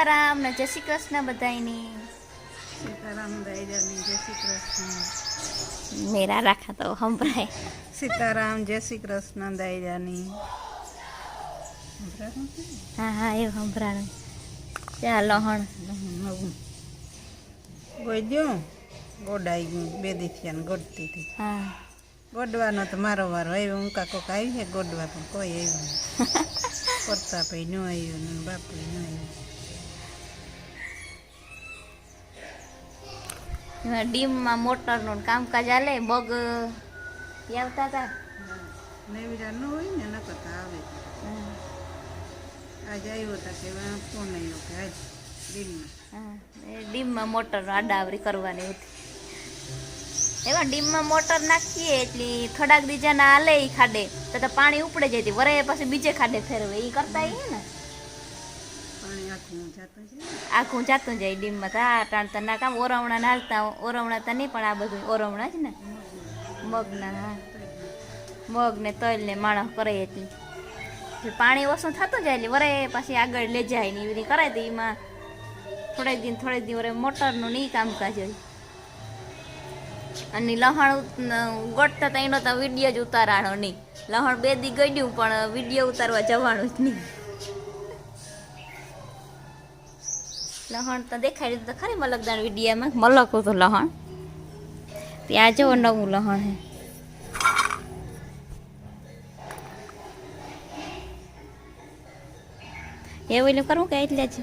સીતારામ ને જય શ્રી કૃષ્ણ બધાયની. સીતારામ દયાની જય શ્રી કૃષ્ણ. મેરા રાખા તો સંભળાય. સીતારામ જય શ્રી કૃષ્ણ દયાની. હા હા એવું સંભળાણું. ત્યાં લહણ ગોડ્યું ગોડાઈ ગયું બે દીથિયા ને ગોડતી હતી. હા ગોડવાનો તો મારો વારો આવ્યો. હું કાકો આવી છે ગોડવા પણ કોઈ આવ્યું કરતા ભાઈ ન આવ્યું ને બાપુ ન આવ્યું. એમાં ડીમમાં મોટરનું કામકાજ હાલે. બગ આવતા હતા. નેવીરા ન હોય ને ન કરતા આવે. આજે આવ્યો હતા કે ફોન આવ્યો કે આજ દિનમાં હા એ ડીમમાં મોટર આડાવરી કરવાની હતી. એમાં ડીમમાં મોટર નાખીએ એટલે થોડાક દીજાના હાલે એ ખાડે તો પાણી ઉપડે જાય વરે પછી બીજે ખાડે ફેરવે એ કરતા એ ને પાણી આખું જાતું છે. આખું જાતું જાય ડીમમાં. તા ટાણતા ના કામ ઓરવણા નાલતા ઓરવણા તા નહીં પણ આ બધું ઓરવણા જ ને મગના. હા મગ ને તલ ને માણસ કરે એટલી પાણી ઓછું થતું જાય એટલે વરે પાછી આગળ લઈ જાય ને એવી રીતે કરાય તો એમાં થોડેક દિન વરે મોટરનું નહીં કામકાજ હોય. અને લહણ ગોઠતા તો એનો તો વિડીયો જ ઉતારાણો નહીં. લહણ 2 દી ગયું પણ વિડીયો ઉતારવા જવાનું જ નહીં. લહણ તો દેખાડી તો ખરી મલકદાર વિડીયામાં મલક હતું લહણ. ત્યાં જવો નવું લહણ હે. એવું એટલે કરવું કે એટલે જ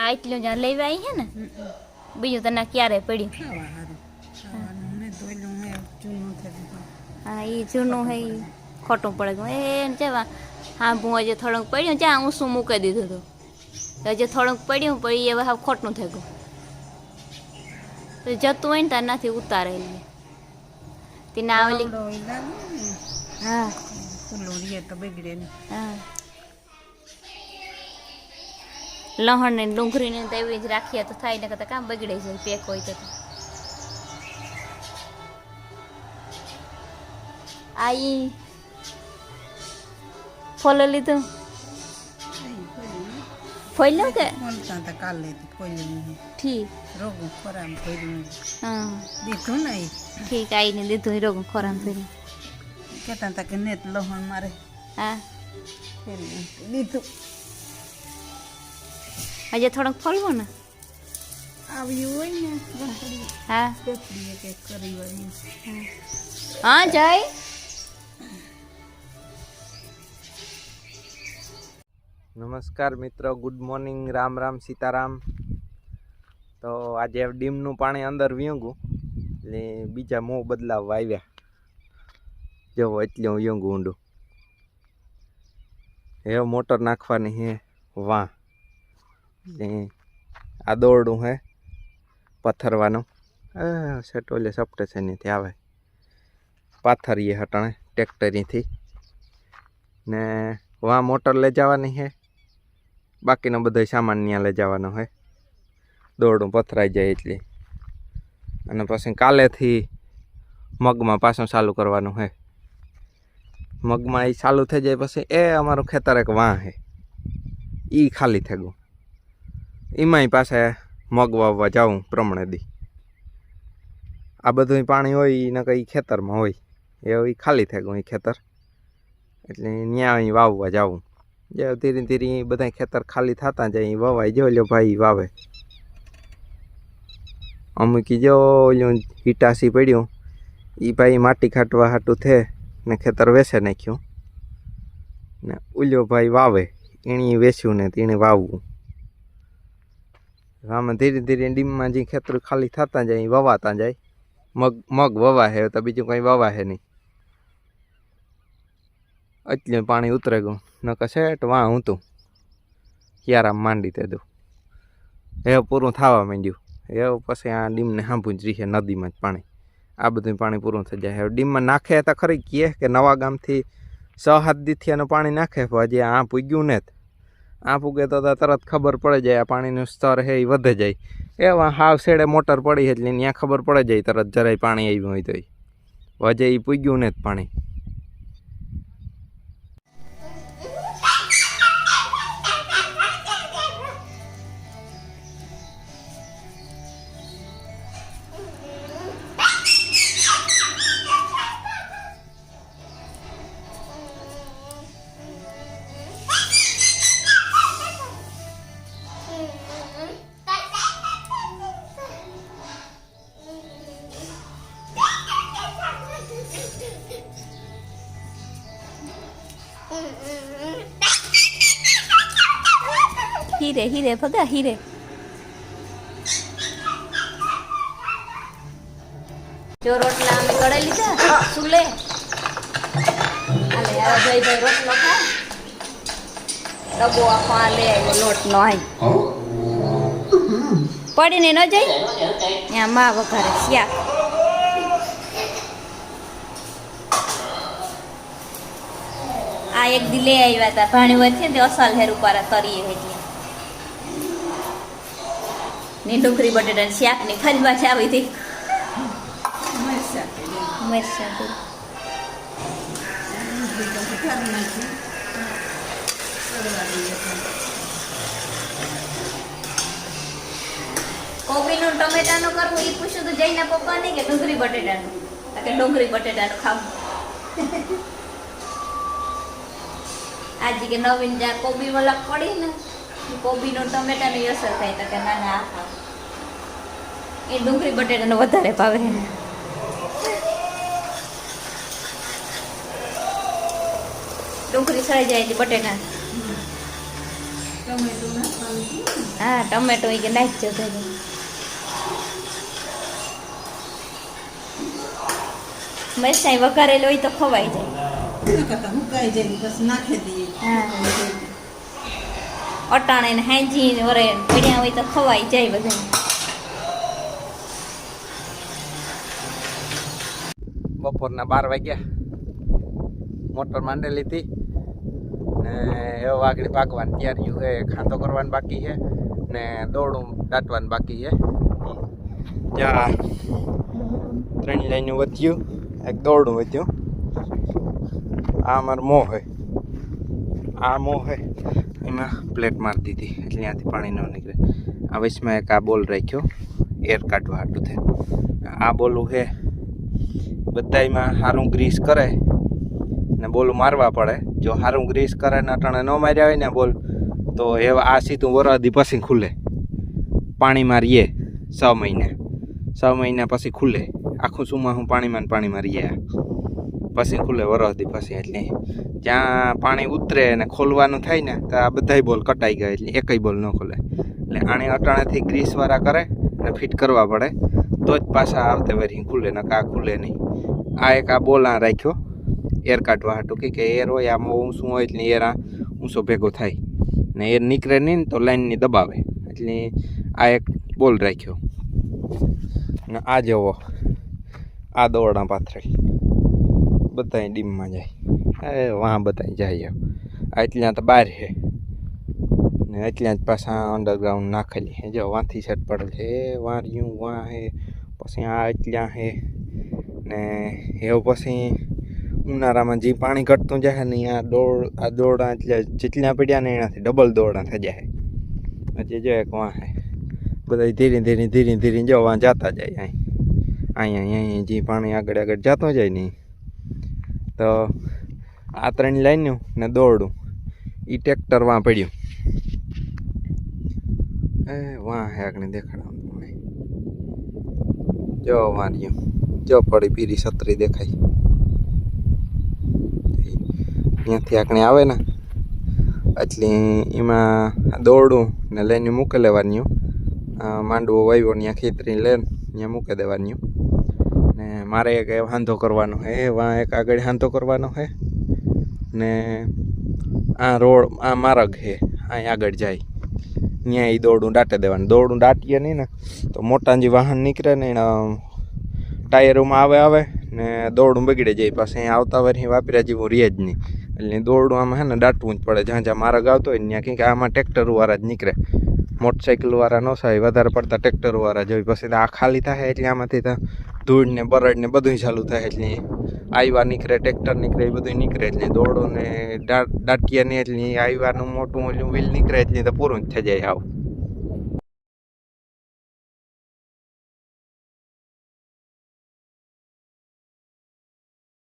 આ એટલું જ્યાં લેવા આવી છે ને બીજું તને ક્યારે પડ્યું. હા એ જૂનું હે ખોટું પડે ગયું એ જેવા. હા હું હજી થોડુંક પડ્યું જ્યાં ઊંસું મૂકી દીધું હતું હજી થોડુંક પડ્યું પણ એ હવે ખોટું થઈ ગયું. તો જતું હોય ને ત્યાં નથી ઉતારેલી તેને આવેલી. હા હા લહણ ને ડુંગળી ને તો એવી જ રાખીએ તો થાય ને કરતા કામ બગડે જાય પેક હોય તો. આ ઈ ફોલો લીધું ફોલ્યું કે ઠીક હા દીધું ને ઠીક આઈને દીધું રોગ ખોરામ ફેરી કહેતા હતા કે નેત લહણ મારે હા દીધું. હજી થોડોક ફોલવો ને આવ્યું હોય ને હા કરી વળી. હા જય નમસ્કાર મિત્રો, ગુડ મોર્નિંગ, રામ રામ સીતારામ. તો આજે ડીમનું પાણી અંદર વીંગું એટલે બીજા મોં બદલાવવા આવ્યા. જવો એટલું વીંગું ઊંડું હે. મોટર નાખવાની હે વાં આ દોરડું હે પથ્થરવાનું. સેટોલે સપટે છે એનીથી આવે પાથરીએ હટાણે ટ્રેક્ટરીથી ને વાં મોટર લઈ જવાની છે. બાકીનો બધો સામાન ત્યાં લઈ જવાનો છે. દોરડું પથરાઈ જાય એટલે. અને પછી કાલેથી મગમાં પાછું ચાલુ કરવાનું છે. મગમાં એ ચાલુ થઈ જાય પછી એ અમારું ખેતર એક વાં છે એ ખાલી થઈ ગયું. એમાંય પાસે મગ વાવવા જાઉં પ્રમાણે દી. આ બધું પાણી હોય ને કંઈ ખેતરમાં હોય એ ખાલી થઈ ગયું એ ખેતર એટલે ત્યાં અહીં વાવવા જાવું. જે ધીરે ધીરે બધા ખેતર ખાલી થતા જાય વવાય. જો લ્યો ભાઈ વાવે. અમુક જો ઓલું હિટાસી પડ્યું એ ભાઈ માટી ખાટવા હાટું થે ને ખેતર વેસે નાખ્યું ને ઉલ્યો ભાઈ વાવે એણે વેચ્યું ને તેણે વાવવું. આમાં ધીરે ધીરે ડીમમાં જે ખેતર ખાલી થતા જાય વવાતા જાય. મગ વવાહે તો બીજું કંઈ વવાહે નહીં. એટલું પાણી ઉતરે ગયું નકર સેટ વાં હતું ક્યારામ માંડી તે દઉં. હવે પૂરું થવા માંડ્યું. હવે પછી આ ડીમને સાંભળું જ રહીએ નદીમાં જ પાણી. આ બધું પાણી પૂરું થઈ જાય. હવે ડીમમાં નાખે તો ખરી કહે કે નવા ગામથી 6-7 દીથિયાનું પાણી નાખે પણ હજી આ પૂગ્યું ને આ પૂગે તો તરત ખબર પડે જાય આ પાણીનું સ્તર છે એ વધે જાય. એવા હાવ શેડે મોટર પડી એટલે ત્યાં ખબર પડે જાય તરત જરાય પાણી આવ્યું હોય તો હજે એ પૂગ્યું ને જ પાણી. હીરે હીરે ભગા હીરે. જો રોટલા અમે કઢાઈ લીધા શું લે આલે યાર ભાઈ રોટલો ખા ડબ્બો આખો આ લે આવ્યો લોટનો આઈ પડીને ન જઈ ત્યાં માં વઘારે શાક. આ એક દી લઈ આવ્યા હતા ભાણી વચ્ચે છે ને તે અસલ હેર ઉપર તરીએ એટલે ને ડુંગળી બટેટાની શાકની ફરી પાછી આવી હતી મરચાં કોબીનું ટમેટાનું કરવું એ પૂછ્યું તો જઈને પપ્પા નહીં કે ડુંગળી બટેટાનું કે ડુંગળી બટેટાનું ખાવું. આજે કે નવીન જ્યાં કોબી વલક પડી ને કોબીનું ટમેટાની અસર થાય તો કે ના ના આ ખાવ એ ડુંગળી બટેટાનું વધારે ભાવે. ડુંગળી સળી જાય બટેટા હા ટમેટો એ કે નાખજો ભાઈ. મરચાં વઘારેલો હોય તો ખવાઈ જાય. મુકાઈ જાય પછી નાખી દઈએ. હા અટાણે ને હાંજી ને વરે પડ્યા હોય તો ખવાઈ જાય બધા. બપોરના 12 વાગ્યા મોટર માંડેલી હતી ને એવો આગળ ભાગવાની તૈયારી છે. ખાંતો કરવાનું બાકી છે ને દોડું દાટવાનું બાકી છે. ત્યાં 3 લાઈન વધ્યું એક દોડું વધ્યું. આ અમારો મોહ હોય આ મોહ હોય એમાં પ્લેટ મારી દીધી એટલે ત્યાંથી પાણી ન નીકળે. આ વચમાં એક આ બોલ રાખ્યો એર કાઢવા હાટું થાય. આ બોલું છે બધામાં સારું ગ્રીસ કરે ને બોલું મારવા પડે. જો સારું ગ્રીસ કરે ને અટાણે ન માર્યા હોય ને બોલ તો એવા આ સીધું વરદી પછી ખુલે. પાણી મારીએ 6 મહિના પછી ખુલે. આખું સુમાં પાણીમાં રહીએ પછી ખુલે વરદી પછી. એટલે જ્યાં પાણી ઉતરે ને ખોલવાનું થાય ને તો આ બધાય બોલ કટાઈ ગયા એટલે એકય બોલ ન ખોલે. એટલે આણે અટાણેથી ગ્રીસવાળા કરે ને ફિટ કરવા પડે તો જ પાછા આવતે વરી ખુલે ને આ ખુલે નહીં. આ એક આ બોલ આ રાખ્યો એર કાઢવા હાટું કે એર હોય આમાં ઊંચું હોય એટલે એર આ ઊંચો ભેગો થાય ને એર નીકળે નહીં ને તો લાઈનની દબાવે એટલે આ એક બોલ રાખ્યો. ને આ જવો આ દોરડા પાથરેલ બધા ડીમમાં જાય વાં બધા જાય. આ એટલા તો બહાર છે ને એટલા જ પાછા અંડરગ્રાઉન્ડ નાખેલી હે. જો વાંથી સેટ પડેલ છે વાર્યું વાં હે પછી આ એટલા હે ને એવું પછી ઉનાળામાં જે પાણી ઘટતું જાય ને આ દોરડા એટલે જેટલા પડ્યા ને એનાથી ડબલ દોરડા થઈ જાય. હજી જો એક વાં હે બધા ધીરે ધીરે જો વાં જતા જાય. અહીંયા જે પાણી આગળ જતું જાય ને તો આ 3 લાઈન ને દોરડું એ ટ્રેક્ટર વાં પડ્યું વાં હે આગળ દેખાડવાનું જો વાર્યું જો પડી પીરી છત્રી દેખાય ત્યાંથી આગળ આવે ને એટલે એમાં દોરડું ને લઈને મૂકી લેવાનું. માંડવો વાવ્યો ત્યાં ખેતરી લઈને ત્યાં મૂકી દેવાનું. ને મારે એક હાંધો કરવાનો છે વાં એક આગળ હાંધો કરવાનો છે ને આ રોડ આ માર્ગ છે અહીં આગળ જાય ત્યાં એ દોરડું દાટે દેવાનું. દોરડું દાટીએ નહીં ને તો મોટા જે વાહન નીકળે ને એના ટાયરોમાં આવે ને દોરડું બગડે જાય પાછું અહીં આવતા વાર વાપર્યા જેવું રહે જ નહીં. એટલે દોરડું આમાં છે ને દાટવું જ પડે. જ્યાં માર્ગ આવતો હોય ત્યાં કંઈક આમાં ટ્રેક્ટરવાળા જ નીકળે મોટરસાઇકલવાળા ન થાય વધારે પડતા ટ્રેક્ટરવાળા જોઈ. પછી આ ખાલી થાય એટલે આમાંથી તો ધૂળ ને બરડ ને બધું ચાલુ થાય એટલે આવ્યા નીકળે ટ્રેક્ટર નીકળે એ બધું નીકળે એટલે દોરડું ને દાટીએ નહીં એટલે આવ્યાનું મોટું વ્હીલ નીકળે એટલે તો પૂરું જ થઈ જાય આવું.